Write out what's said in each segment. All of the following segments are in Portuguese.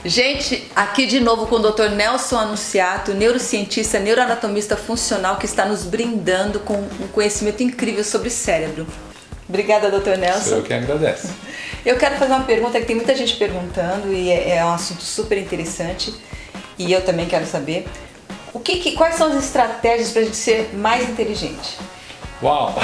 Gente, aqui de novo com o Dr. Nelson Anunciato, neurocientista, neuroanatomista funcional, que está nos brindando com um conhecimento incrível sobre cérebro. Obrigada, Dr. Nelson. Sou eu que agradeço. Eu quero fazer uma pergunta que tem muita gente perguntando e é um assunto super interessante e eu também quero saber. Quais são as estratégias para a gente ser mais inteligente? Uau!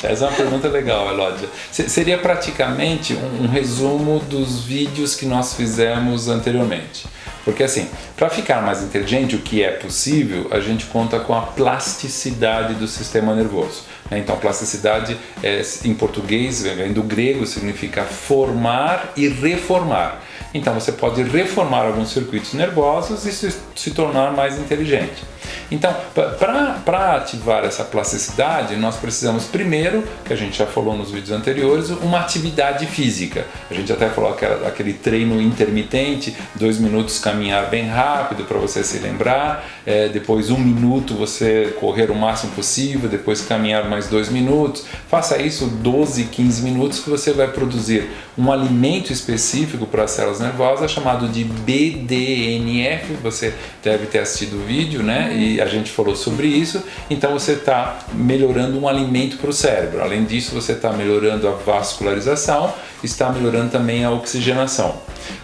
Essa é uma pergunta legal, Elódia. Seria praticamente um resumo dos vídeos que nós fizemos anteriormente. Porque assim, para ficar mais inteligente, o que é possível, a gente conta com a plasticidade do sistema nervoso. Então, plasticidade, em português, vem do grego, significa formar e reformar. Então, você pode reformar alguns circuitos nervosos e se tornar mais inteligente. Então, para ativar essa plasticidade, nós precisamos primeiro, que a gente já falou nos vídeos anteriores, uma atividade física. A gente até falou aquele treino intermitente, 2 minutos caminhar bem rápido para você se lembrar, depois 1 minuto você correr o máximo possível, depois caminhar mais 2 minutos. Faça isso 12, 15 minutos que você vai produzir um alimento específico para as células nervosas chamado de BDNF. Você deve ter assistido o vídeo, né? E a gente falou sobre isso. Então você está melhorando um alimento para o cérebro. Além disso, você está melhorando a vascularização, está melhorando também a oxigenação.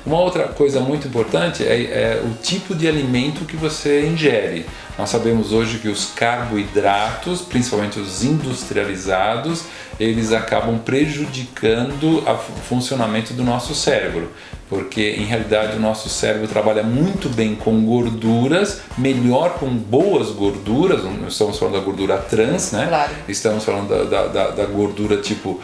Uma outra coisa muito importante é o tipo de alimento que você ingere. Nós sabemos hoje que os carboidratos, principalmente os industrializados, eles acabam prejudicando o funcionamento do nosso cérebro, porque em realidade o nosso cérebro trabalha muito bem com gorduras, melhor com boas gorduras. Não estamos falando da gordura trans, né? Claro. Estamos falando da gordura tipo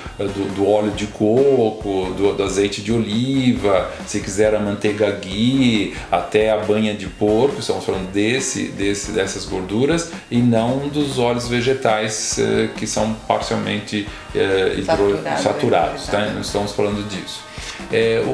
do óleo de coco, do azeite de oliva, se quiser a manteiga ghee, até a banha de porco. Estamos falando dessas gorduras e não dos óleos vegetais que são parcialmente saturados, tá? Não estamos falando disso.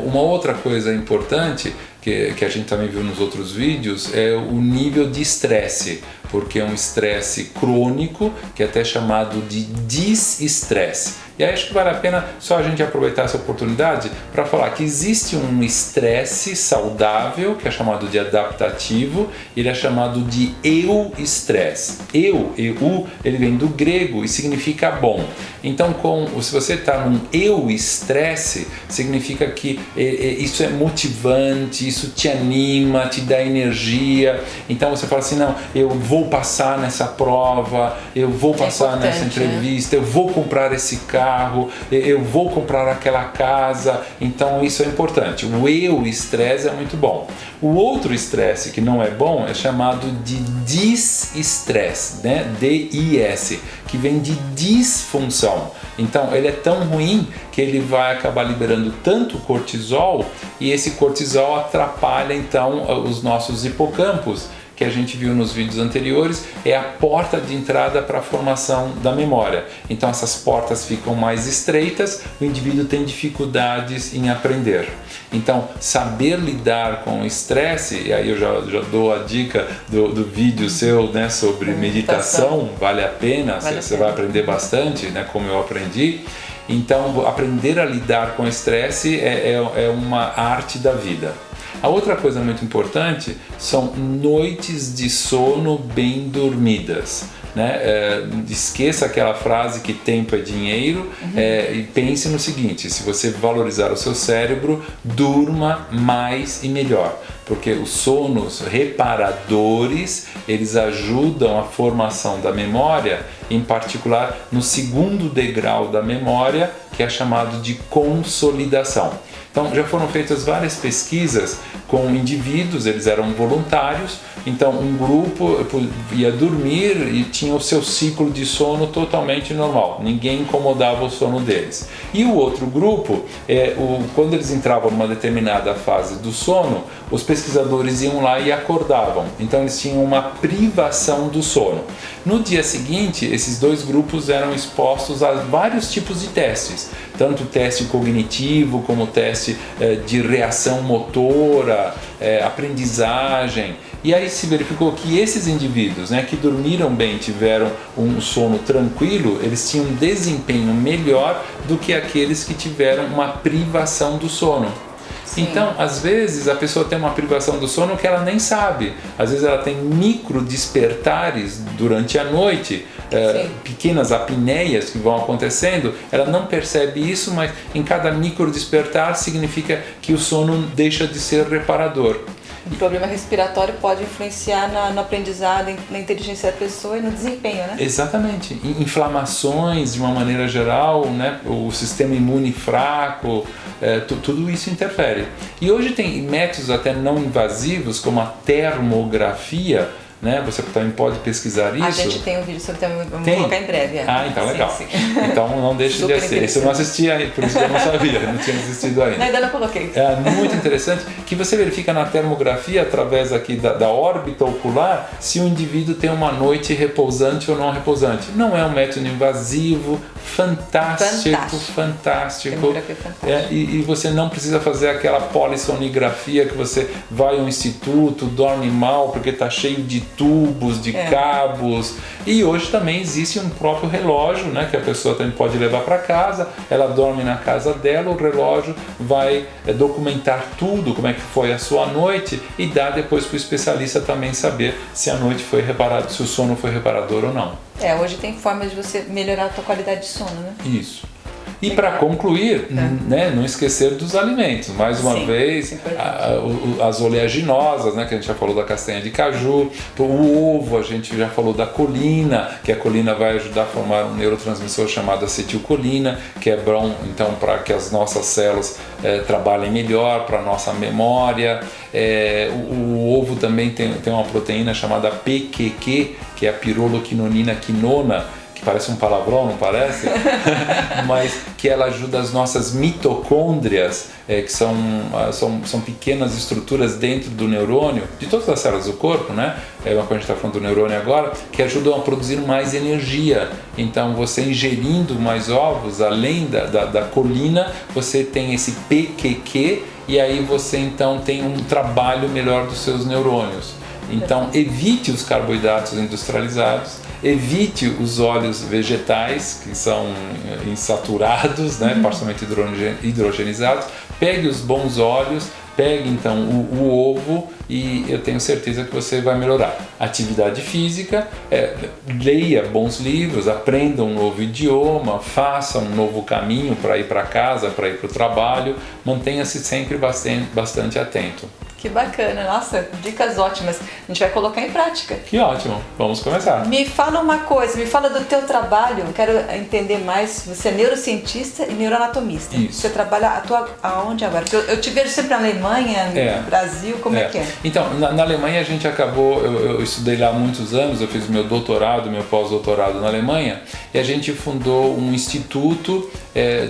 Uma outra coisa importante que a gente também viu nos outros vídeos é o nível de estresse, porque é um estresse crônico que é até chamado de desestresse. E aí acho que vale a pena só a gente aproveitar essa oportunidade para falar que existe um estresse saudável, que é chamado de adaptativo, ele é chamado de euestresse. Ele vem do grego e significa bom. Então, se você está num euestresse, significa que isso é motivante, isso te anima, te dá energia. Então você fala assim, não, eu vou passar nessa prova, eu vou passar nessa entrevista, eu vou comprar esse carro, eu vou comprar aquela casa. Então isso é importante. O euestresse é muito bom. O outro estresse que não é bom é chamado de disestresse, né? D-I-S, que vem de disfunção. Então ele é tão ruim que ele vai acabar liberando tanto cortisol, e esse cortisol atrapalha então os nossos hipocampos, que a gente viu nos vídeos anteriores, é a porta de entrada para a formação da memória. Então essas portas ficam mais estreitas, o indivíduo tem dificuldades em aprender. Então, saber lidar com o estresse, e aí eu já dou a dica do vídeo seu, né, sobre meditação, vale a pena, você vai aprender bastante, né, como eu aprendi. Então, aprender a lidar com o estresse é uma arte da vida. A outra coisa muito importante são noites de sono bem dormidas, né? Esqueça aquela frase que tempo é dinheiro, e pense no seguinte: se você valorizar o seu cérebro, durma mais e melhor, porque os sonos reparadores, eles ajudam a formação da memória, em particular no segundo degrau da memória, que é chamado de consolidação. Então já foram feitas várias pesquisas com indivíduos, eles eram voluntários, então um grupo ia dormir e tinha o seu ciclo de sono totalmente normal, ninguém incomodava o sono deles. E o outro grupo, quando eles entravam numa determinada fase do sono, os pesquisadores iam lá e acordavam, então eles tinham uma privação do sono. No dia seguinte, esses dois grupos eram expostos a vários tipos de testes, tanto teste cognitivo como teste de reação motora, aprendizagem. E aí se verificou que esses indivíduos, né, que dormiram bem, tiveram um sono tranquilo, eles tinham um desempenho melhor do que aqueles que tiveram uma privação do sono. Sim. Então, às vezes, a pessoa tem uma privação do sono que ela nem sabe. Às vezes ela tem micro despertares durante a noite, pequenas apneias que vão acontecendo, ela não percebe isso, mas em cada micro despertar significa que o sono deixa de ser reparador. Um problema respiratório pode influenciar no aprendizado, na inteligência da pessoa e no desempenho, né? Exatamente. Inflamações de uma maneira geral, né? O sistema imune fraco, tudo isso interfere. E hoje tem métodos até não invasivos, como a termografia, né? Você também pode pesquisar isso. A gente tem um vídeo sobre termografia, vamos colocar em breve. Ah, então legal. Sim. Então não deixe de assistir. Esse eu não assisti ainda, por isso que eu não sabia, não tinha assistido ainda. Ainda não coloquei. É muito interessante que você verifica na termografia, através aqui da órbita ocular, se o indivíduo tem uma noite repousante ou não repousante. Não é um método invasivo, fantástico. Termografia é fantástica. E você não precisa fazer aquela polissonografia que você vai ao instituto, dorme mal porque está cheio de tubos, de cabos. E hoje também existe um próprio relógio, né, que a pessoa também pode levar para casa, ela dorme na casa dela, o relógio vai documentar tudo, como é que foi a sua noite e dá depois para o especialista também saber se a noite foi reparada, se o sono foi reparador ou não. Hoje tem formas de você melhorar a tua qualidade de sono, né? Isso. E para concluir, né, não esquecer dos alimentos. Mais uma vez, as oleaginosas, né, que a gente já falou da castanha de caju, o ovo, a gente já falou da colina, que a colina vai ajudar a formar um neurotransmissor chamado acetilcolina, que é bom então para que as nossas células trabalhem melhor, para a nossa memória. O ovo também tem uma proteína chamada PQQ, que é a piroloquinonina quinona, que parece um palavrão, não parece? Mas que ela ajuda as nossas mitocôndrias, que são pequenas estruturas dentro do neurônio, de todas as células do corpo, né? Quando a gente está falando do neurônio agora, que ajudam a produzir mais energia. Então, você ingerindo mais ovos, além da colina, você tem esse PQQ e aí você então tem um trabalho melhor dos seus neurônios. Então, evite os carboidratos industrializados, evite os óleos vegetais, que são insaturados, né, parcialmente hidrogenizados, pegue os bons óleos, pegue então o ovo e eu tenho certeza que você vai melhorar. Atividade física, leia bons livros, aprenda um novo idioma, faça um novo caminho para ir para casa, para ir para o trabalho, mantenha-se sempre bastante atento. Que bacana, nossa, dicas ótimas. A gente vai colocar em prática. Que ótimo, vamos começar. Me fala uma coisa, me fala do teu trabalho, eu quero entender mais. Você é neurocientista e neuroanatomista. Isso. Você trabalha, aonde agora? Porque eu te vejo sempre na Alemanha, no Brasil, como é que é? Então, na Alemanha a gente acabou, eu estudei lá há muitos anos, eu fiz meu doutorado, meu pós-doutorado na Alemanha, e a gente fundou um instituto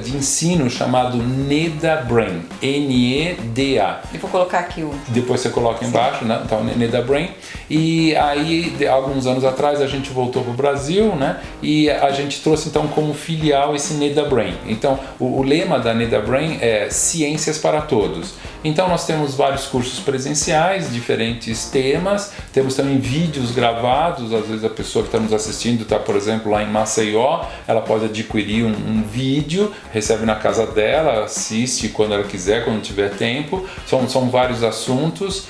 de ensino chamado NEDA Brain, N-E-D-A. E vou colocar aqui o... Depois você coloca embaixo, né? Então, NEDA Brain. E aí, alguns anos atrás, a gente voltou para o Brasil, né? E a gente trouxe então como filial esse NEDA Brain. Então, o lema da NEDA Brain é Ciências para Todos. Então, nós temos vários cursos presenciais, diferentes temas, temos também vídeos gravados, às vezes a pessoa que está nos assistindo está, por exemplo, lá em Maceió, ela pode adquirir um vídeo, recebe na casa dela, assiste quando ela quiser, quando tiver tempo, são vários assuntos,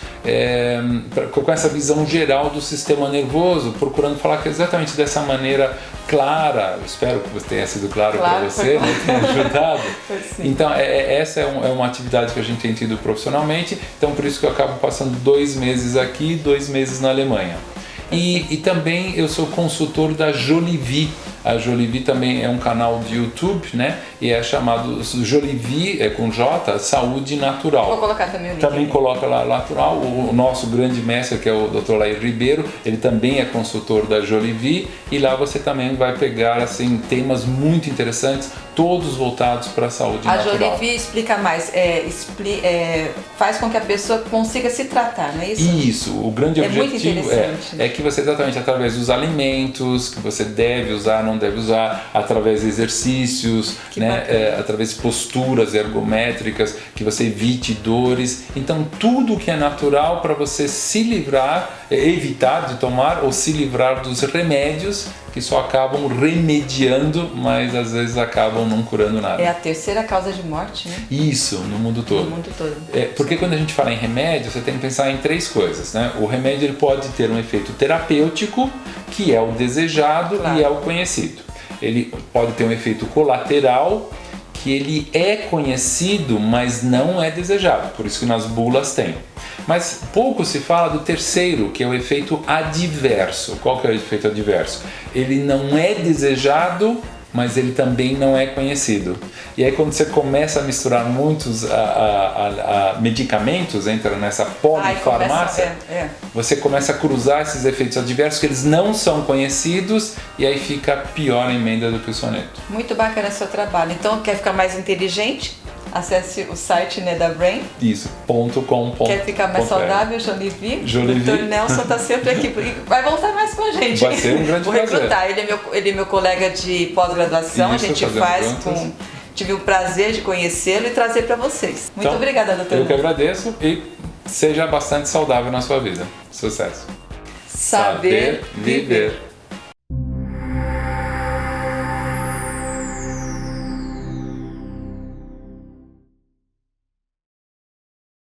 com essa visão geral do sistema nervoso, procurando falar exatamente dessa maneira clara. Eu espero que tenha sido claro para você, né, tenha ajudado. Então, essa é uma atividade que a gente tem tido profissionalmente, então por isso que eu acabo passando 2 meses aqui, 2 meses na Alemanha. E também eu sou consultor da Jolivie. A Jolivie também é um canal de YouTube, né? E é chamado Jolivie, com J, Saúde Natural. Vou colocar também o link. Também coloca lá natural. O nosso grande mestre, que é o Dr. Lair Ribeiro, ele também é consultor da Jolivie. E lá você também vai pegar assim, temas muito interessantes, todos voltados para a saúde natural. A Jolivie explica mais, faz com que a pessoa consiga se tratar, não é isso? Isso, o grande objetivo é que você exatamente através dos alimentos que você deve usar, não deve usar, através de exercícios, né, através de posturas ergométricas, que você evite dores. Então tudo que é natural para você se livrar, evitar de tomar ou se livrar dos remédios que só acabam remediando, mas às vezes acabam não curando nada. É a terceira causa de morte, né? Isso, no mundo todo. No mundo todo. Porque quando a gente fala em remédio, você tem que pensar em três coisas, né? O remédio ele pode ter um efeito terapêutico, que é o desejado, claro, e é o conhecido. Ele pode ter um efeito colateral, que ele é conhecido, mas não é desejado. Por isso que nas bulas tem. Mas pouco se fala do terceiro, que é o efeito adverso. Qual que é o efeito adverso? Ele não é desejado, mas ele também não é conhecido. E aí quando você começa a misturar muitos medicamentos, entra nessa polifarmácia, você começa a cruzar esses efeitos adversos que eles não são conhecidos e aí fica pior a emenda do que o soneto. Muito bacana o seu trabalho. Então, quer ficar mais inteligente? Acesse o site, né, da Brain. Isso, .com.br. Quer ficar mais saudável, Jolivie? O Dr. Nelson está sempre aqui. Vai voltar mais com a gente. Vai ser um grande Vou recrutar. Ele é meu colega de pós-graduação. A gente faz com... Tive o prazer de conhecê-lo e trazer para vocês. Muito obrigada, doutor. Eu que agradeço e seja bastante saudável na sua vida. Sucesso. Saber viver.